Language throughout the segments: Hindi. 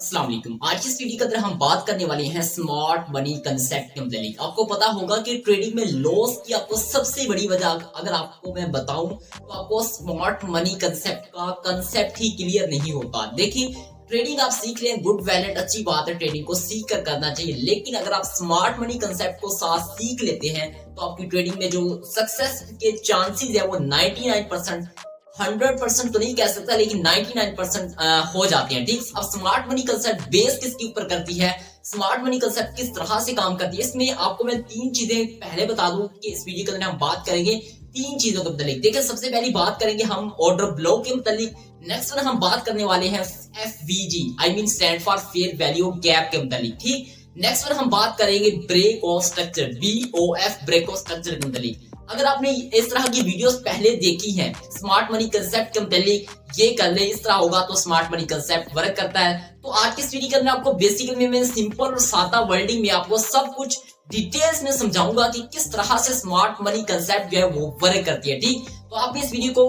अस्सलाम वालेकुम। आज की इस वीडियो के अंदर हम बात करने वाले हैं स्मार्ट मनी कंसेप्ट के मुतालिक। आपको पता होगा कि ट्रेडिंग में लॉस की आपको सबसे बड़ी वजह अगर आपको मैं बताऊं तो आपको स्मार्ट मनी कंसेप्ट का कंसेप्ट ही क्लियर नहीं होता। देखिए, ट्रेडिंग आप सीख लें, गुड वैलिड अच्छी बात है, ट्रेडिंग को सीख कर करना चाहिए, लेकिन अगर आप स्मार्ट मनी कंसेप्ट को साथ सीख लेते हैं तो आपकी ट्रेडिंग में जो सक्सेस के चांसेस है वो 99% 100% तो नहीं कह सकता, लेकिन 99% हो जाते हैं। ठीक, अब स्मार्ट मनी कंसेप्ट बेस किसके ऊपर करती है, स्मार्ट मनी कंसेप्ट किस तरह से काम करती है, इसमें आपको मैं तीन चीजें पहले बता दूं कि इस वीडियो के अंदर हम बात करेंगे तीन चीजों के मुतालिक। देखिए, सबसे पहली बात करेंगे हम ऑर्डर ब्लॉक के मुतालिक। नेक्स्ट वन हम बात करने वाले हैं FVG, I mean stand for fair value gap के मुतालिक। ठीक, नेक्स्ट वन हम बात करेंगे break of structure, BOF, break of structure के मुतालिक। अगर आपने इस तरह की वीडियोस पहले देखी हैं स्मार्ट मनी कंसेप्ट के मुतालिक, ये कर ले इस तरह होगा तो स्मार्ट मनी कंसेप्ट वर्क करता है। तो आज की इस वीडियो के अंदर आपको बेसिकली मैं सिंपल और सादा वर्डिंग में आपको सब कुछ डिटेल्स में समझाऊंगा कि किस तरह से स्मार्ट मनी कंसेप्ट जो है वो वर्क करती है। ठीक, तो आपने इस वीडियो को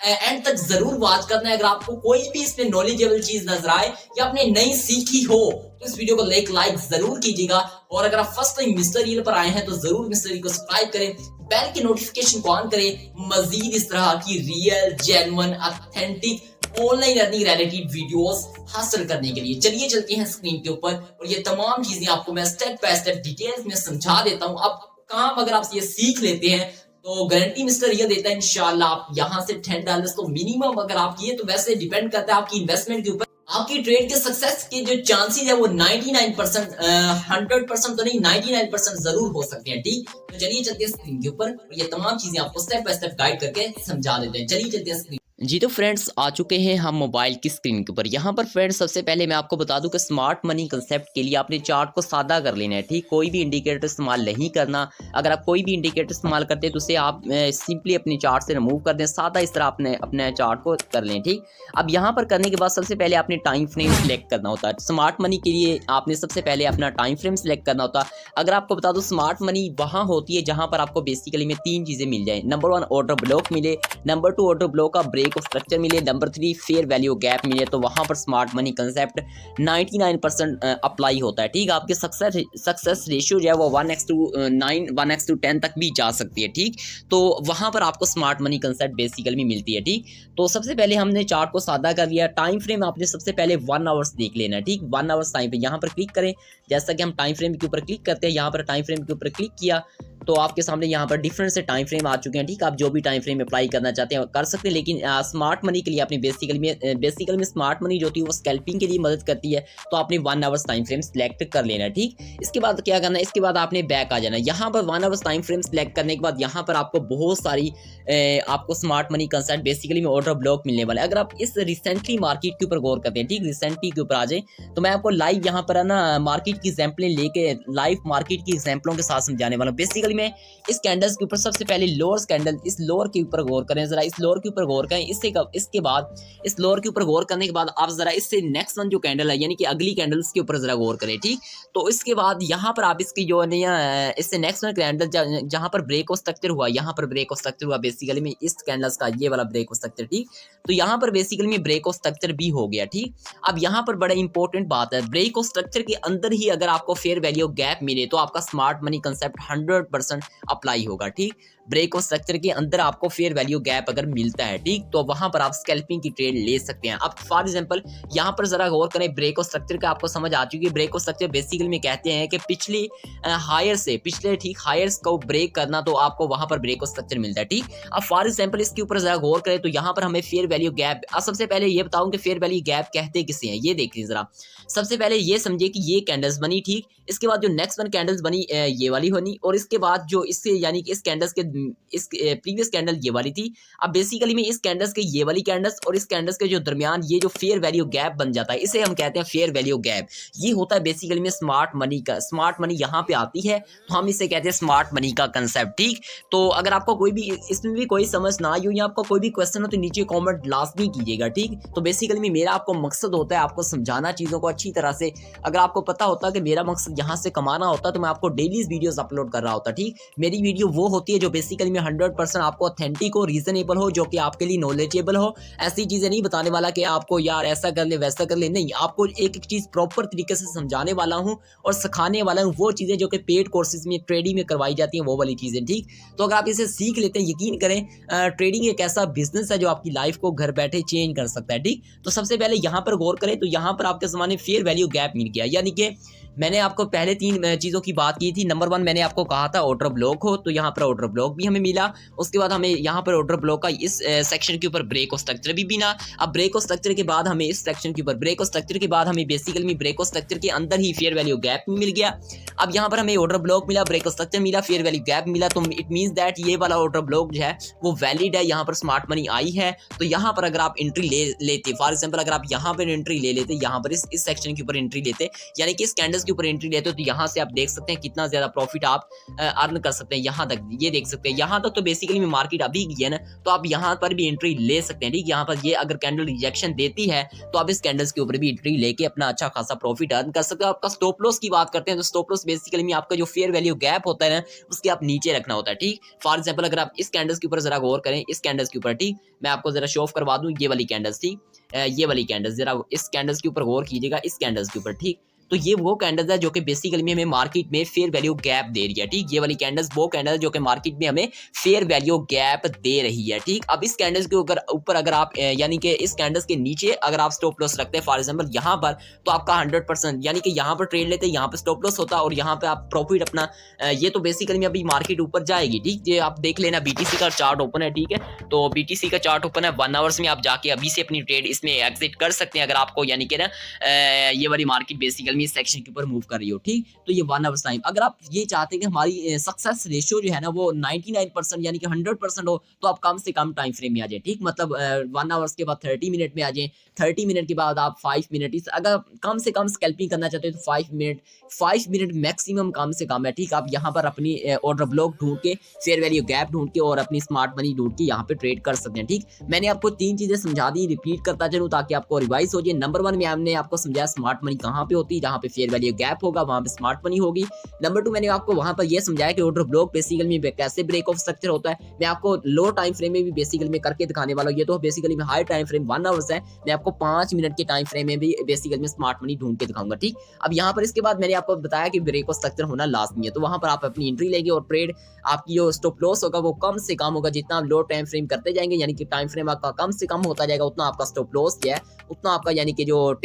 एंड तक जरूर वॉच करना है। अगर आपको कोई भी इसमें नॉलेजेबल चीज नजर आए या आपने नई सीखी हो तो इस वीडियो को लाइक जरूर कीजिएगा। और अगर आप फर्स्ट टाइम मिस्टर रील पर आए हैं तो जरूर मिस्टर रील को सब्सक्राइब करें, बेल की नोटिफिकेशन को ऑन करें मजीद इस तरह की real genuine authentic online earning related videos हासिल करने के लिए। चलिए चलते हैं स्क्रीन के ऊपर और ये तमाम चीजें आपको मैं स्टेप बाय स्टेप डिटेल्स में समझा देता हूं। अब काम अगर आप ये सीख लेते हैं तो गारंटी मिस्टर ये देता है इंशाल्लाह आप यहाँ से $10 तो मिनिमम अगर आप किए, तो वैसे डिपेंड करता है आपकी इन्वेस्टमेंट के ऊपर, आपकी ट्रेड के सक्सेस के जो चांसेस है वो 99% 100% तो नहीं 99% जरूर हो सकते हैं। ठीक, तो चलिए चलते हैं स्क्रीन के ऊपर और ये तमाम चीजें आपको स्टेप बाय स्टेप गाइड करके समझा देते हैं। चलिए चलते हैं स्क्रीन। जी तो फ्रेंड्स, आ चुके हैं हम मोबाइल की स्क्रीन के ऊपर। यहाँ पर फ्रेंड्स सबसे पहले मैं आपको बता दूं कि स्मार्ट मनी कंसेप्ट के लिए आपने चार्ट को सादा कर लेना है। ठीक, कोई भी इंडिकेटर इस्तेमाल नहीं करना। अगर आप कोई भी इंडिकेटर इस्तेमाल करते हैं तो उसे आप सिंपली अपनी चार्ट से रिमूव कर दें, सादा इस तरह आपने अपने चार्ट को कर लें। ठीक, अब यहाँ पर करने के बाद सबसे पहले आपने टाइम फ्रेम सिलेक्ट करना होता है। स्मार्ट मनी के लिए आपने सबसे पहले अपना टाइम फ्रेम सिलेक्ट करना होता है। अगर आपको बता दूँ, स्मार्ट मनी वहाँ होती है जहाँ पर आपको बेसिकली में तीन चीज़ें मिल जाए। नंबर 1 ऑर्डर ब्लॉक मिले, नंबर 2 ऑर्डर ब्लॉक का ब्रेक ऑफ स्ट्रक्चर मिले, नंबर 3 फेयर वैल्यू गैप मिले, तो वहाँ पर स्मार्ट मनी कंसेप्ट 99% अप्लाई होता है। ठीक, आपके सक्सेस रेशियो जो है वो 1:9 1:10 तक भी जा सकती है। ठीक, तो वहाँ पर आपको स्मार्ट मनी कंसेप्ट बेसिकली में मिलती है। ठीक, तो सबसे पहले हमने चार्ट को सादा कर लिया। टाइम फ्रेम आपने सबसे पहले 1 आवर्स देख लेना है। ठीक, 1 आवर्स टाइम पे यहाँ पर क्लिक करें। जैसा कि हम टाइम फ्रेम के ऊपर क्लिक करते हैं, यहाँ पर टाइम फ्रेम के ऊपर क्लिक किया तो आपके सामने यहाँ पर डिफरेंट से टाइम फ्रेम आ चुके हैं। ठीक, आप जो भी टाइम फ्रेम अप्लाई करना चाहते हैं कर सकते हैं, लेकिन स्मार्ट मनी के लिए आपने बेसिकली में स्मार्ट मनी जो होती है वो स्कैल्पिंग के लिए मदद करती है, तो आपने 1 आवर्स टाइम फ्रेम सिलेक्ट कर लेना है। ठीक, इसके बाद क्या करना है, इसके बाद आपने बैक आ जाना है। यहाँ पर 1 आवर्स टाइम फ्रेम सिलेक्ट करने के बाद यहाँ पर आपको बहुत सारी आपको स्मार्ट मनी कंसेप्ट बेसिकली में ऑर्डर ब्लॉक मिलने वाला है। अगर आप इस रिसेंटली मार्केट के ऊपर गौर करते हैं, ठीक, रिसेंटली के ऊपर आ जाए तो मैं आपको लाइव यहाँ पर है ना मार्केट की एग्जाम्पलें लेके लाइव मार्केट की एग्जाम्पलों के साथ समझाने वाला हूँ। बेसिकली में इस कैंडल्स के ऊपर सबसे पहले लोअर कैंडल, इस लोअर के ऊपर गौर करें जरा, इस लोअर के ऊपर गौर करें। इसके बाद इस लोअर के ऊपर गौर करने के बाद आप जरा इससे नेक्स्ट वन जो कैंडल है यानी कि अगली कैंडल्स के ऊपर जरा गौर करें। ठीक, तो इसके बाद यहाँ पर आप इसकी जो है इससे नेक्स्ट वन कैंडल जहाँ पर ब्रेक ऑफ स्ट्रक्चर हुआ, यहाँ पर ब्रेक ऑफ स्ट्रक्चर हुआ बेसिकली में इस कैंडल्स का ये वाला ब्रेक ऑफ स्ट्रक्चर। ठीक, तो यहाँ पर बेसिकली में ब्रेक ऑफ स्ट्रक्चर भी हो गया। ठीक, अब यहाँ पर बड़ा इंपॉर्टेंट बात है, ब्रेक ऑफ स्ट्रक्चर के अंदर ही अगर आपको फेयर वैल्यू गैप मिले तो आपका स्मार्ट मनी कंसेप्ट 100% अप्लाई होगा। ठीक, ब्रेक ऑफ स्ट्रक्चर के अंदर आपको फेयर वैल्यू गैप अगर मिलता है, ठीक, तो वहां पर आप स्कैल्पिंग की ट्रेड ले सकते हैं। अब फॉर एग्जांपल यहाँ पर जरा गौर करें, ब्रेक ऑफ स्ट्रक्चर का आपको समझ आ चुकी है। ब्रेक ऑफ स्ट्रक्चर बेसिकली में कहते हैं कि पिछले हायर्स को ब्रेक करना, तो आपको वहां पर ब्रेक ऑफ स्ट्रक्चर मिलता है। ठीक, अब फॉर एग्जांपल इसके ऊपर जरा गौर करें तो यहाँ पर हमें फेयर वैल्यू गैप, सबसे पहले ये बताऊं कि फेयर वैल्यू गैप कहते किसे हैं, ये देखिए जरा। सबसे पहले ये समझिए कि ये कैंडल्स बनी, ठीक, इसके बाद जो नेक्स्ट वन कैंडल्स बनी ये वाली होनी, और इसके बाद जो इससे यानी कि इस कैंडल्स के इस प्रीवियस कैंडल ये वाली थी। अब बेसिकली में इस कैंडल्स के ये वाली कैंडल्स और इस कैंडल्स के जो दरमियान ये जो फेयर वैल्यू गैप बन जाता है, इसे हम कहते हैं फेयर वैल्यू गैप। ये होता है बेसिकली में स्मार्ट मनी का, स्मार्ट मनी यहाँ पे आती है तो हम इसे कहते हैं स्मार्ट मनी का कंसेप्ट। ठीक, तो अगर आपको कोई भी इसमें भी कोई समझ ना आई हो या आपका कोई भी क्वेश्चन हो तो नीचे कॉमेंट लाजमी कीजिएगा। ठीक, तो बेसिकली में मेरा आपको मकसद होता है आपको समझाना चीज़ों को अच्छी तरह से। अगर आपको पता होता कि मेरा मकसद यहाँ से कमाना होता तो मैं आपको डेली वीडियोस अपलोड कर रहा होता। ठीक, मेरी वीडियो वो होती है जो बेसिकली में 100% आपको ऑथेंटिक हो, रीजनेबल हो, जो कि आपके लिए नॉलेजेबल हो। ऐसी चीजें नहीं बताने वाला कि आपको यार ऐसा कर ले वैसा कर ले, नहीं, आपको एक एक चीज प्रॉपर तरीके से समझाने वाला हूँ और सिखाने वाला हूँ वो चीजें जो कि पेड कोर्सेज में ट्रेडिंग में करवाई जाती हैं, वो वाली चीजें। ठीक, तो अगर आप इसे सीख लेते हैं, यकीन करें ट्रेडिंग एक ऐसा बिजनेस है जो आपकी लाइफ को घर बैठे चेंज कर सकता है। ठीक, तो सबसे पहले यहाँ पर गौर करें तो यहाँ पर आपके सामने फेयर वैल्यू गैप मिल गया, यानी कि मैंने आपको पहले 3 चीज़ों की बात की थी। नंबर 1 मैंने आपको कहा था ऑर्डर ब्लॉक हो, तो यहाँ पर ऑर्डर ब्लॉक भी हमें मिला। उसके बाद हमें यहाँ पर ऑर्डर ब्लॉक का इस सेक्शन के ऊपर ब्रेक और स्ट्रक्चर भी मिला। अब ब्रेक और स्ट्रक्चर के बाद हमें इस सेक्शन के ऊपर ब्रेक और स्ट्रक्चर के बाद हमें बेसिकली ब्रेक और स्ट्रक्चर के अंदर ही फेयर वैल्यू गैप मिल गया। अब यहाँ पर हमें ऑर्डर ब्लॉक मिला, ब्रेक और स्ट्रक्चर मिला, फेयर वैल्यू गैप मिला, तो इट मीन्स दैट ये वाला ऑर्डर ब्लॉक जो है वो वैलिड है, यहाँ पर स्मार्ट मनी आई है। तो यहाँ पर अगर आप एंट्री लेते, फॉर एग्जाम्पल अगर आप यहाँ पर एंट्री ले लेते, यहाँ पर इस सेक्शन के ऊपर एंट्री लेते, यानी कि इस कैंडल्स के ऊपर एंट्री लेते, तो यहाँ से आप देख सकते हैं कितना ज्यादा प्रॉफिट आप अर्न कर सकते हैं। यहाँ तक ये देख सकते हैं, यहाँ तक तो बेसिकली में मार्केट अभी गई है ना, तो आप यहाँ पर भी एंट्री ले सकते हैं। ठीक, यहाँ पर ये अगर कैंडल रिजेक्शन देती है तो आप इस कैंडल्स के ऊपर भी एंट्री लेके अपना अच्छा खासा प्रॉफिट अर्न कर सकते हो। आपका स्टॉप लॉस की बात करते हैं तो स्टॉप लॉस बेसिकली में आपका जो फेयर वैल्यू गैप होता है ना, उसके आप नीचे रखना होता है। ठीक, फॉर एग्जाम्पल अगर आप इस कैंडल्स के ऊपर जरा गौर करें, इस कैंडल्स के ऊपर, ठीक, मैं आपको जरा शो ऑफ करवा दूं, ये वाली कैंडल्स, ठीक, ये वाली कैंडल्स, जरा इस कैंडल्स के ऊपर गौर कीजिएगा, इस कैंडल्स के ऊपर। ठीक, तो ये वो कैंडल्स है जो कि बेसिकली में हमें मार्केट में फेयर वैल्यू गैप दे रही है। ठीक, ये वाली कैंडल्स वो कैंडल जो कि मार्केट में हमें फेयर वैल्यू गैप दे रही है। ठीक, अब इस कैंडल्स के ऊपर अगर आप यानी कि इस कैंडल्स के नीचे अगर आप स्टॉप लॉस रखते हैं, फॉर एग्जांपल यहाँ पर, तो आपका 100% यानी कि यहाँ पर ट्रेड लेते हैं, यहाँ पर स्टॉप लॉस होता है और यहाँ पे आप प्रॉफिट अपना ये तो बेसिकली में अभी मार्केट ऊपर जाएगी। ठीक, ये आप देख लेना, बीटीसी का चार्ट ओपन है। ठीक है, तो बीटीसी का चार्ट ओपन है, 1 आवर्स में आप जाके अभी से अपनी ट्रेड इसमें एग्जिट कर सकते हैं अगर आपको यानी कि ना ये वाली मार्केट बेसिकली में इस सेक्शन के ऊपर मूव कर रही हो। ठीक, तो ये 1 आवर्स टाइम, अगर आप ये चाहते हैं कि हमारी सक्सेस रेशियो जो है ना वो 99% यानी कि 100% हो, तो आप कम से कम टाइम फ्रेम में आ जाए। ठीक, मतलब 1 आवर्स के बाद 30 मिनट में आ जाए, 30 मिनट के बाद आप 5 मिनट, इस अगर कम से कम स्कैल्पिंग करना चाहते हो तो 5 मिनट मैक्सिमम कम से कम है। ठीक, आप यहाँ पर अपनी ऑर्डर ब्लॉक ढूंढ के, फेयर वैल्यू गैप ढूंढ के और अपनी स्मार्ट मनी ढूंढ के यहाँ पे ट्रेड कर सकते हैं। ठीक, मैंने आपको 3 चीजें समझा दी, रिपीट करता चलूँ ताकि आपको रिवाइज हो जाए। नंबर 1 में हमने आपको समझाया स्मार्ट मनी कहाँ पे होती है, जहाँ पे फेयर वैल्यू गैप होगा वहाँ पे स्मार्ट मनी होगी। नंबर 2 मैंने आपको वहां पर यह समझाया कि ऑर्डर ब्लॉक बेसिकली में कैसे ब्रेक ऑफ स्ट्रक्चर होता है। मैं आपको लो टाइम फ्रेम में भी बेसिकली में करके दिखाने वाला हूं। ये तो बेसिकली में हाई टाइम फ्रेम 1 आवर्स है, मैं आपको 5 मिनट के टाइम फ्रेम में भी बेसिकली में स्मार्ट मनी ढूंढ के दिखाऊंगा। ठीक, अब यहाँ पर इसके बाद मैंने आपको बताया कि ब्रेक ऑफ स्ट्रक्चर होना लाजमी है, तो वहां पर आप अपनी एंट्री लेंगे और ट्रेड आपकी जो स्टॉप लॉस होगा वो कम से कम होगा। जितना आप लो टाइम फ्रेम करते जाएंगे यानी कि टाइम फ्रेम आपका कम से कम होता जाएगा, उतना आपका स्टॉप लॉस जो है उतना आपका यानी कि जो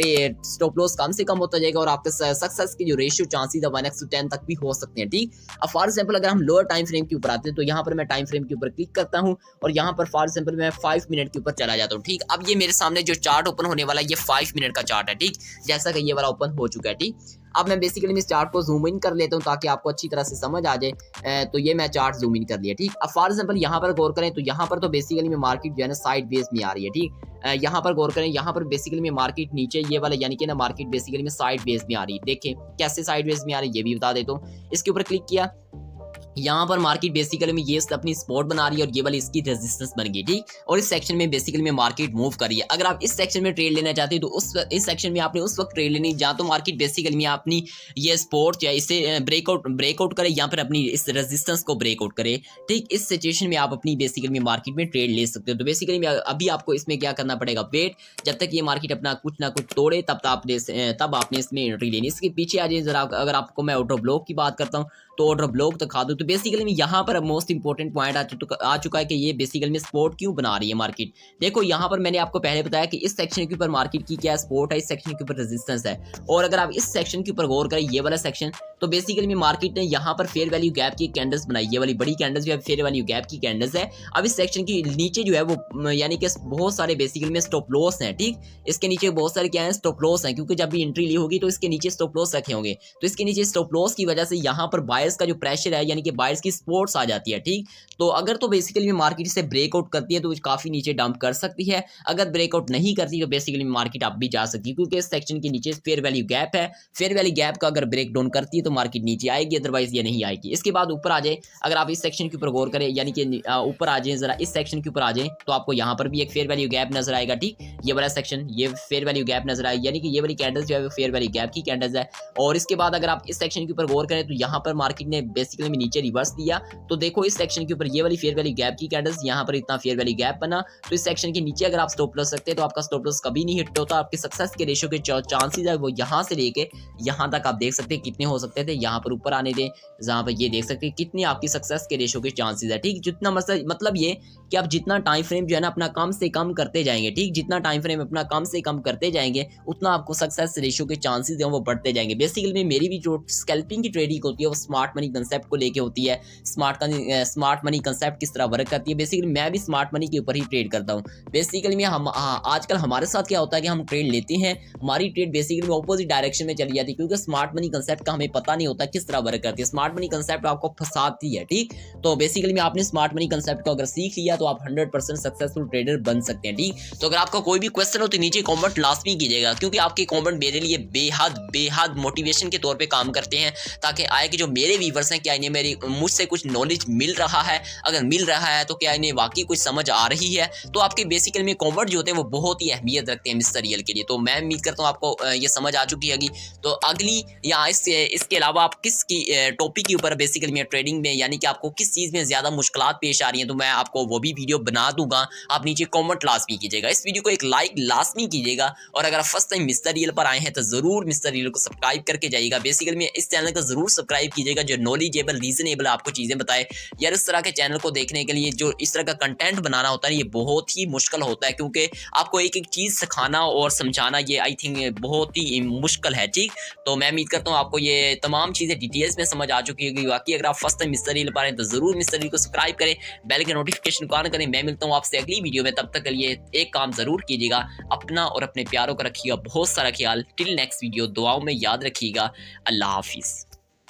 स्टॉप लॉस कम से कम होता जाएगा और आपके सक्सेस की जो रेशियो चांसेस है 1/10 तक भी हो सकते हैं। ठीक, अब फॉर एग्जांपल अगर हम लोअर टाइम फ्रेम के ऊपर आते हैं तो यहाँ पर मैं टाइम फ्रेम के ऊपर क्लिक करता हूँ और यहाँ पर फॉर एग्जांपल मैं 5 मिनट के ऊपर चला जाता हूँ। ठीक, अब ये मेरे सामने जो चार्ट ओपन होने वाला है ये 5 मिनट का चार्ट है। ठीक, जैसा कि ये वाला ओपन हो चुका है। ठीक, अब मैं बेसिकली इस चार्ट को जूम इन कर लेता हूँ ताकि आपको अच्छी तरह से समझ आ जाए। तो ये मैं चार्ट जूम इन कर लिया। ठीक, अब फॉर एग्जांपल यहाँ पर गौर करें तो यहाँ पर तो बेसिकली में मार्केट जो है ना साइड बेस में आ रही है। ठीक, यहाँ पर गौर करें, यहाँ पर बेसिकली में मार्केट नीचे ये वाला यानी कि ना मार्केट बेसिकली में साइड बेस में आ रही है। देखें कैसे साइड बेस में आ रही है ये भी बता देता हूँ। इसके ऊपर क्लिक किया, यहाँ पर मार्केट बेसिकली में ये अपनी सपोर्ट बना रही है और ये वाली इसकी रेजिस्टेंस बन गई। ठीक, और इस सेक्शन में बेसिकली में मार्केट मूव कर रही है। अगर आप इस सेक्शन में ट्रेड लेना चाहते हो तो इस सेक्शन में आपने उस वक्त ट्रेड लेनी जहाँ तो मार्केट बेसिकली में अपनी ये सपोर्ट या इसे ब्रेकआउट करे, यहाँ पर अपनी इस रेजिस्टेंस को ब्रेकआउट करे। ठीक, इस सिचुएशन में आप अपनी बेसिकली में मार्केट में ट्रेड ले सकते हो। तो बेसिकली में अभी आपको इसमें क्या करना पड़ेगा, वेट जब तक ये मार्केट अपना कुछ ना कुछ तोड़े तब आपने इसमें एंट्री लेनी। इसके पीछे आ जाए जरा, अगर आपको मैं ऑर्डर ब्लॉक की बात करता हूँ तो ऑर्डर ब्लॉक दिखा दूं तो बेसिकली में यहाँ पर मोस्ट इंपॉर्टेंट पॉइंट आ चुका है कि ये बेसिकली में सपोर्ट क्यों बना रही है मार्केट। देखो यहाँ पर मैंने आपको पहले बताया कि इस सेक्शन के ऊपर मार्केट की क्या सपोर्ट है, इस सेक्शन के ऊपर रेजिस्टेंस है। और अगर आप इस सेक्शन के ऊपर गौर करें, ये वाला सेक्शन, तो बेसिकली में मार्केट ने यहाँ पर फेयर वैल्यू गैप की कैंडल्स बनाई, ये वाली बड़ी कैंडल्स जो है फेयर वैल्यू गैप की कैंडल्स है। अब इस सेक्शन के नीचे जो है वो यानी कि बहुत सारे बेसिकली में स्टॉप लॉस हैं। ठीक, इसके नीचे बहुत सारे क्या है, स्टॉप लॉस हैं, क्योंकि जब भी एंट्री ली होगी तो इसके नीचे स्टॉप लॉस रखे होंगे। तो इसके नीचे स्टॉप लॉस की वजह से यहाँ पर बायर्स का जो प्रेशर है यानी कि बायर्स की सपोर्ट्स आ जाती है। ठीक, तो अगर तो बेसिकली मार्केट से ब्रेकआउट करती है तो काफी नीचे डंप कर सकती है, अगर ब्रेकआउट नहीं करती तो बेसिकली मार्केट आप भी जा सकती है, क्योंकि इस सेक्शन के नीचे फेयर वैल्यू गैप है। फेयर वैल्यू गैप का अगर ब्रेक डाउन करती है तो मार्केट नीचे आएगी, अदरवाइज ये नहीं आएगी। इसके बाद ऊपर आ जाए, अगर आप इस सेक्शन के ऊपर गौर करें, यानी कि ऊपर आ जाए जरा, इस सेक्शन के ऊपर आ जाए तो आपको यहाँ पर भी एक फेयर वैल्यू गैप नजर आएगा। ठीक, ये वाला सेक्शन, ये फेयर वैल्यू गैप नजर आएगी, यानी कि ये वाली कैंडल्स जो है फेयर वैल्यू गैप की कैंडल्स है। और इसके बाद अगर आप इस सेक्शन के ऊपर गौर करें तो यहाँ पर मार्केट ने बेसिकली नीचे रिवर्स दिया, तो देखो इस सेक्शन के ऊपर ये वाली फेयर वैल्यू गैप की कैंडल्स, यहाँ पर इतना फेयर वैल्यू गैप बना, तो इस सेक्शन के नीचे अगर आप स्टॉप लॉस रखते हैं तो आपका स्टॉप लॉस कभी नहीं हिट होता। आपके सक्सेस के रेशियो के चांसेस है वो यहाँ से लेके यहाँ तक आप देख सकते हैं कितने हो सकते थे। यहाँ पर ऊपर आने दें, जहाँ पर ये देख सकते हैं कितनी आपकी सक्सेस के रेशियो के चांसेस है। ठीक, जितना मतलब ये कि आप जितना टाइम फ्रेम जो है ना अपना कम से कम करते जाएंगे, ठीक, जितना टाइम फ्रेम अपना कम से कम करते जाएंगे उतना आपको सक्सेस रेशियो के चांसेस हैं वो बढ़ते जाएंगे। बेसिकली में मेरी भी जो स्कैल्पिंग की ट्रेडिंग होती है वो स्मार्ट मनी कंसेप्ट को लेके होती है। स्मार्ट मनी कंसेप्ट किस तरह वर्क करती है, बेसिकली मैं भी स्मार्ट मनी के ऊपर ही ट्रेड करता हूँ। बेसिकली में हम आजकल हमारे साथ क्या होता है कि हम ट्रेड लेते हैं, हमारी ट्रेड बेसिकली ऑपोजिट डायरेक्शन में चली जाती है, क्योंकि स्मार्ट मनी कंसेप्ट का हमें पता नहीं होता किस तरह वर्क करती है। स्मार्ट मनी कंसेप्ट आपको फंसाती है। ठीक, तो बेसिकली में आपने स्मार्ट मनी कंसेप्ट को अगर सीख लिया तो आप 100% सक्सेसफुल ट्रेडर बन सकते हैं। ठीक, तो अगर आपका कोई भी क्वेश्चन हो तो नीचे कमेंट लाजमी कीजिएगा, क्योंकि आपके कमेंट मेरे लिए बेहद मोटिवेशन के तौर पे काम करते हैं, ताकि आए कि जो मेरे व्यूअर्स हैं क्या इन्हें मेरी मुझसे कुछ नॉलेज मिल रहा है, अगर मिल रहा है तो क्या इन्हें वाकई कुछ समझ आ रही है। तो आपके बेसिकली में कमेंट जो होते हैं वो बहुत ही अहमियत रखते हैं मिस्टर रियल के लिए। तो मैं उम्मीद करता हूँ आपको ये समझ आ चुकी होगी। तो अगली या इसके अलावा आप किस टॉपिक के ऊपर बेसिकली में ट्रेडिंग में, यानी कि आपको किस चीज़ में ज़्यादा मुश्किलात पेश आ रही हैं, तो मैं आपको वो भी वीडियो बना दूंगा। आप नीचे कमेंट लाजमी कीजिएगा, इस वीडियो को एक लाइक लाजमी कीजिएगा, और अगर आप फर्स्ट टाइम मिस्टर रियल पर आए हैं तो ज़रूर मिस्टर रियल को सब्सक्राइब करके जाइएगा। बेसिकली में इस चैनल को ज़रूर सब्सक्राइब कीजिएगा जो नॉलेजेबल रीजनेबल आपको चीज़ें बताए। यार इस तरह के चैनल को देखने के लिए जो इस तरह का कंटेंट बनाना होता है ये बहुत ही मुश्किल होता है, क्योंकि आपको एक एक चीज़ सिखाना और समझाना ये आई थिंक बहुत ही मुश्किल है। ठीक, तो मैं उम्मीद करता हूँ आपको ये तमाम चीज़ें डिटेल्स में समझ आ चुकी होगी। बाकी अगर आप फर्स्ट टाइम मिस्टर रियल पर आए तो ज़रूर मिस्टर रियल को सब्सक्राइब करें, बेल के नोटिफिकेशन को ऑन करें। मैं मिलता हूँ आपसे अगली वीडियो में, तब तक के लिए एक काम ज़रूर कीजिएगा, अपना और अपने प्यारों का रखिएगा बहुत सारा ख्याल। टिल नेक्स्ट वीडियो दुआओं में याद रखिएगा। अल्लाह हाफिज़।